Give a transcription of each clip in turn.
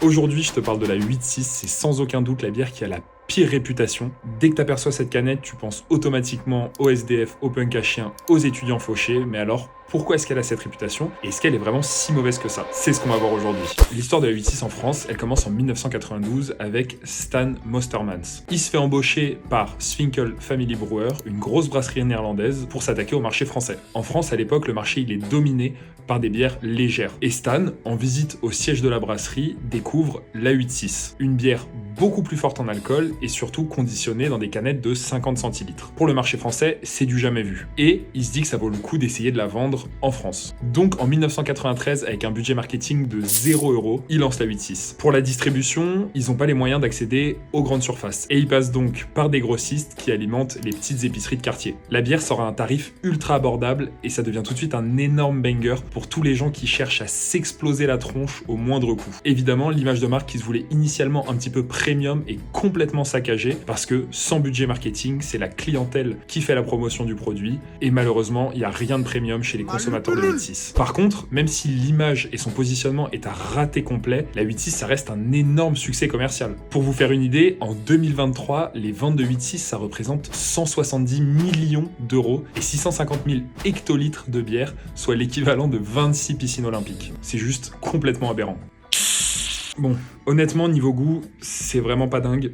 Aujourd'hui, je te parle de la 8-6, c'est sans aucun doute la bière qui a la pire réputation. Dès que tu aperçois cette canette, tu penses automatiquement aux SDF, aux punk à chiens, aux étudiants fauchés, mais alors pourquoi est-ce qu'elle a cette réputation et est-ce qu'elle est vraiment si mauvaise que ça? C'est ce qu'on va voir aujourd'hui. L'histoire de la 8-6 en France, elle commence en 1992 avec Stan Mostermans. Il se fait embaucher par Svinkel Family Brewer, une grosse brasserie néerlandaise, pour s'attaquer au marché français. En France, à l'époque, le marché il est dominé par des bières légères. Et Stan, en visite au siège de la brasserie, découvre la 8-6, une bière beaucoup plus forte en alcool et surtout conditionnée dans des canettes de 50 centilitres. Pour le marché français, c'est du jamais vu. Et il se dit que ça vaut le coup d'essayer de la vendre en France. Donc en 1993, avec un budget marketing de 0€, il lance la 8-6. Pour la distribution, ils n'ont pas les moyens d'accéder aux grandes surfaces. Et ils passent donc par des grossistes qui alimentent les petites épiceries de quartier. La bière sort à un tarif ultra abordable et ça devient tout de suite un énorme banger pour tous les gens qui cherchent à s'exploser la tronche au moindre coût. Évidemment, l'image de marque qui se voulait initialement un petit peu premium est complètement saccagée parce que sans budget marketing, c'est la clientèle qui fait la promotion du produit et malheureusement, il n'y a rien de premium chez les consommateurs de 8-6. Par contre, même si l'image et son positionnement est à rater complet, la 8-6 ça reste un énorme succès commercial. Pour vous faire une idée, en 2023, les ventes de 8-6 ça représente 170 millions d'euros et 650 000 hectolitres de bière, soit l'équivalent de 26 piscines olympiques. C'est juste complètement aberrant. Bon, honnêtement, niveau goût, c'est vraiment pas dingue.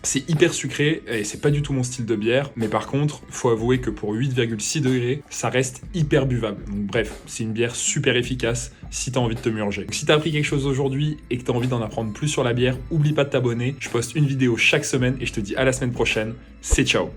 C'est hyper sucré et c'est pas du tout mon style de bière, mais par contre, faut avouer que pour 8,6 degrés, ça reste hyper buvable. Donc bref, c'est une bière super efficace si t'as envie de te murger. Donc, si t'as appris quelque chose aujourd'hui et que t'as envie d'en apprendre plus sur la bière, oublie pas de t'abonner. Je poste une vidéo chaque semaine et je te dis à la semaine prochaine. C'est ciao.